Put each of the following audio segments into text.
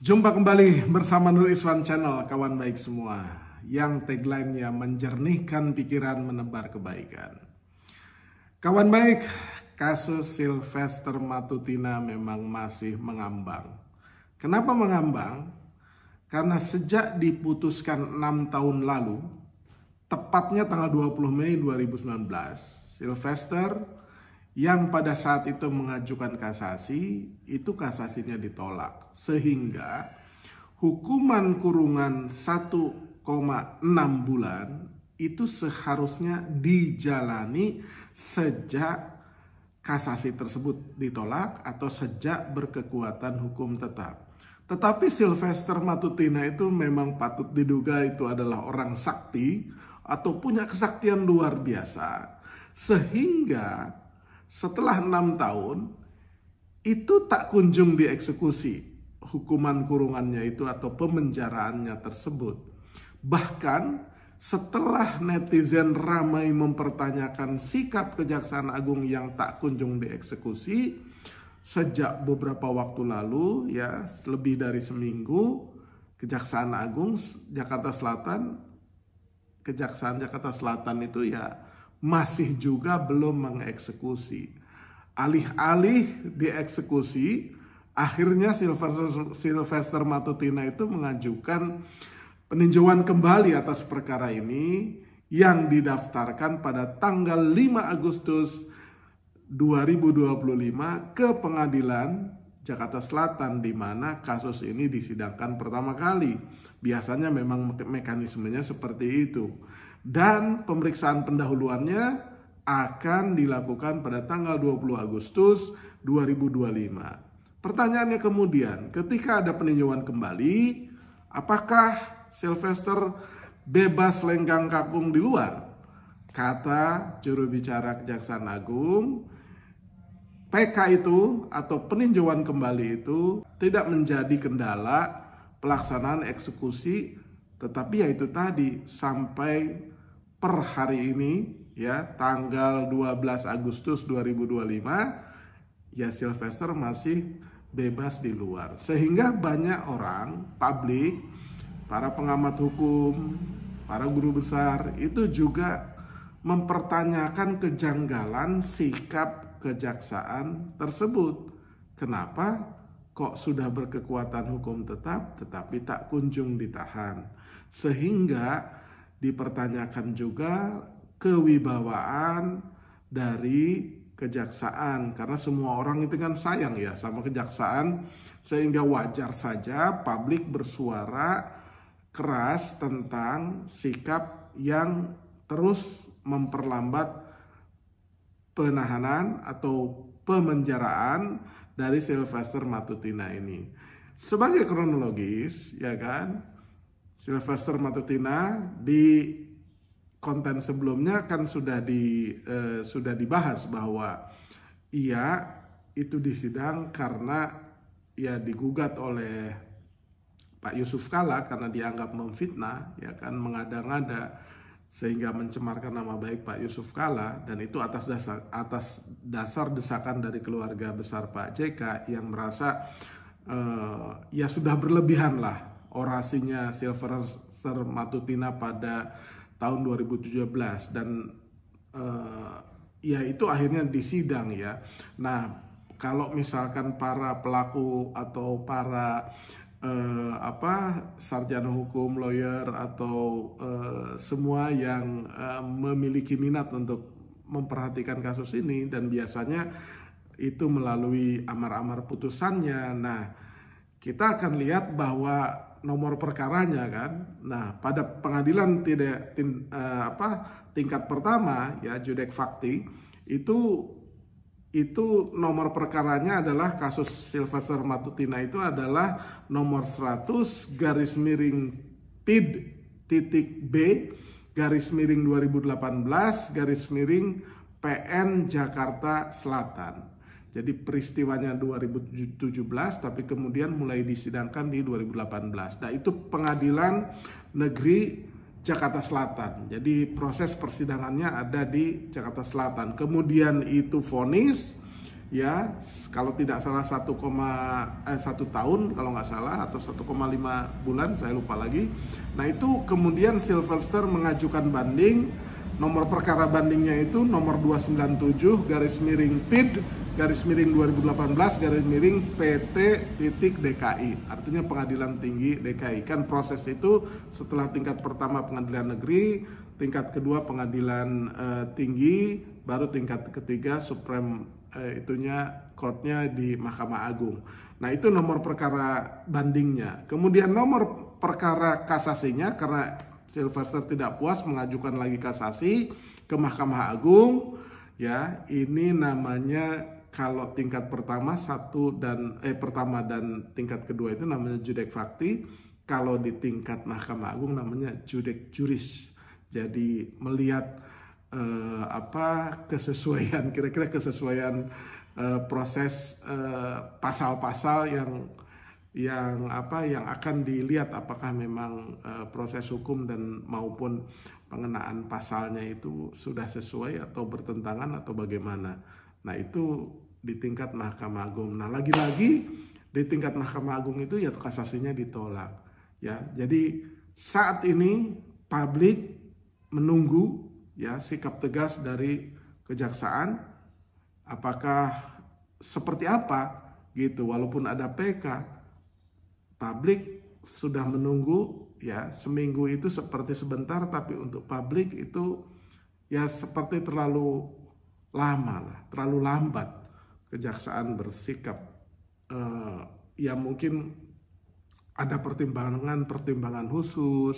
Jumpa kembali bersama Nur Iswan Channel, kawan baik semua, yang tagline-nya menjernihkan pikiran, menebar kebaikan. Kawan baik, kasus Sylvester Matutina memang masih mengambang. Kenapa mengambang? Karena sejak diputuskan 6 tahun lalu, tepatnya tanggal 20 Mei 2019, Sylvester yang pada saat itu mengajukan kasasi, itu kasasinya ditolak. Sehingga hukuman kurungan 1,6 bulan itu seharusnya dijalani sejak kasasi tersebut ditolak atau sejak berkekuatan hukum tetap. Tetapi Sylvester Matutina itu memang patut diduga itu adalah orang sakti atau punya kesaktian luar biasa. Sehingga setelah 6 tahun itu tak kunjung dieksekusi hukuman kurungannya itu atau pemenjaraannya tersebut. Bahkan setelah netizen ramai mempertanyakan sikap Kejaksaan Agung yang tak kunjung dieksekusi sejak beberapa waktu lalu, ya lebih dari seminggu, Kejaksaan Agung Kejaksaan Jakarta Selatan itu ya masih juga belum mengeksekusi. Alih-alih dieksekusi, akhirnya Sylvester Matutina itu mengajukan peninjauan kembali atas perkara ini yang didaftarkan pada tanggal 5 Agustus 2025 ke Pengadilan Jakarta Selatan, di mana kasus ini disidangkan pertama kali. Biasanya memang mekanismenya seperti itu. Dan pemeriksaan pendahuluannya akan dilakukan pada tanggal 20 Agustus 2025. Pertanyaannya kemudian, ketika ada peninjauan kembali, apakah Sylvester bebas lenggang kakung di luar? Kata juru bicara Kejaksaan Agung, PK itu atau peninjauan kembali itu tidak menjadi kendala pelaksanaan eksekusi, tetapi ya itu tadi, sampai per hari ini ya tanggal 12 Agustus 2025 ya Sylvester masih bebas di luar. Sehingga banyak orang, publik, para pengamat hukum, para guru besar itu juga mempertanyakan kejanggalan sikap kejaksaan tersebut. Kenapa kok sudah berkekuatan hukum tetap tetapi tak kunjung ditahan? Sehingga dipertanyakan juga kewibawaan dari kejaksaan, karena semua orang itu kan sayang ya sama kejaksaan, sehingga wajar saja publik bersuara keras tentang sikap yang terus memperlambat penahanan atau pemenjaraan dari Sylvester Matutina ini. Sebagai kronologis, ya kan, Sylvester Matutina di konten sebelumnya kan sudah dibahas bahwa ia itu disidang karena ia digugat oleh Pak Yusuf Kalla karena dianggap memfitnah, ya kan, mengada-ngada sehingga mencemarkan nama baik Pak Yusuf Kalla, dan itu atas dasar desakan dari keluarga besar Pak JK yang merasa ya sudah berlebihan lah orasinya Sylvester Matutina pada tahun 2017, dan ya itu akhirnya disidang ya. Nah, kalau misalkan para pelaku atau para sarjana hukum, lawyer atau semua yang memiliki minat untuk memperhatikan kasus ini, dan biasanya itu melalui amar-amar putusannya. Nah, kita akan lihat bahwa nomor perkaranya kan, nah pada pengadilan tingkat pertama ya judek fakti itu nomor perkaranya adalah kasus Sylvester Matutina itu adalah nomor 100/B/2018/PN Jakarta Selatan. Jadi peristiwanya 2017 tapi kemudian mulai disidangkan di 2018. Nah, itu Pengadilan Negeri Jakarta Selatan. Jadi proses persidangannya ada di Jakarta Selatan. Kemudian itu vonis ya, kalau tidak salah 1 tahun kalau nggak salah, atau 1,5 bulan, saya lupa lagi. Nah itu kemudian Sylvester mengajukan banding. Nomor perkara bandingnya itu nomor 297/PID/2018/PT.DKI, artinya Pengadilan Tinggi DKI. Kan proses itu setelah tingkat pertama Pengadilan Negeri, tingkat kedua Pengadilan Tinggi, baru tingkat ketiga courtnya di Mahkamah Agung. Nah itu nomor perkara bandingnya. Kemudian nomor perkara kasasinya, karena Sylvester tidak puas mengajukan lagi kasasi ke Mahkamah Agung, ya ini namanya kalau tingkat pertama pertama dan tingkat kedua itu namanya judek fakti. Kalau di tingkat Mahkamah Agung namanya judek juris. Jadi melihat kesesuaian, kira-kira kesesuaian proses pasal-pasal yang akan dilihat apakah memang proses hukum dan maupun pengenaan pasalnya itu sudah sesuai atau bertentangan atau bagaimana. Nah itu di tingkat Mahkamah Agung. Nah lagi-lagi di tingkat Mahkamah Agung itu ya kasasinya ditolak. Ya, jadi saat ini publik menunggu ya sikap tegas dari kejaksaan, apakah seperti apa gitu. Walaupun ada PK, publik sudah menunggu ya, seminggu itu seperti sebentar, tapi untuk publik itu ya seperti terlalu lama lah, terlalu lambat kejaksaan bersikap. Ya mungkin ada pertimbangan khusus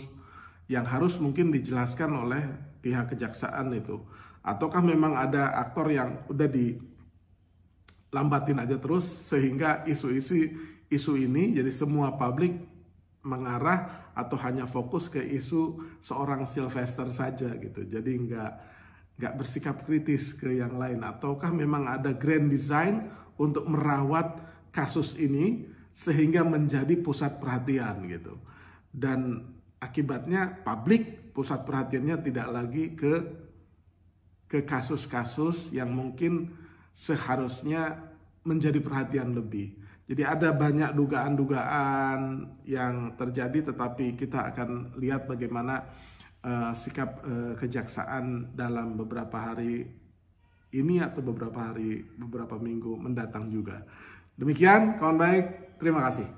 yang harus mungkin dijelaskan oleh pihak kejaksaan itu. Ataukah memang ada aktor yang udah dilambatin aja terus sehingga isu ini jadi semua publik mengarah atau hanya fokus ke isu seorang Sylvester saja gitu. Jadi nggak bersikap kritis ke yang lain. Ataukah memang ada grand design untuk merawat kasus ini sehingga menjadi pusat perhatian gitu. Dan akibatnya publik pusat perhatiannya tidak lagi ke kasus-kasus yang mungkin seharusnya menjadi perhatian lebih. Jadi ada banyak dugaan-dugaan yang terjadi, tetapi kita akan lihat bagaimana sikap kejaksaan dalam beberapa hari ini atau beberapa minggu mendatang juga. Demikian kawan baik, terima kasih.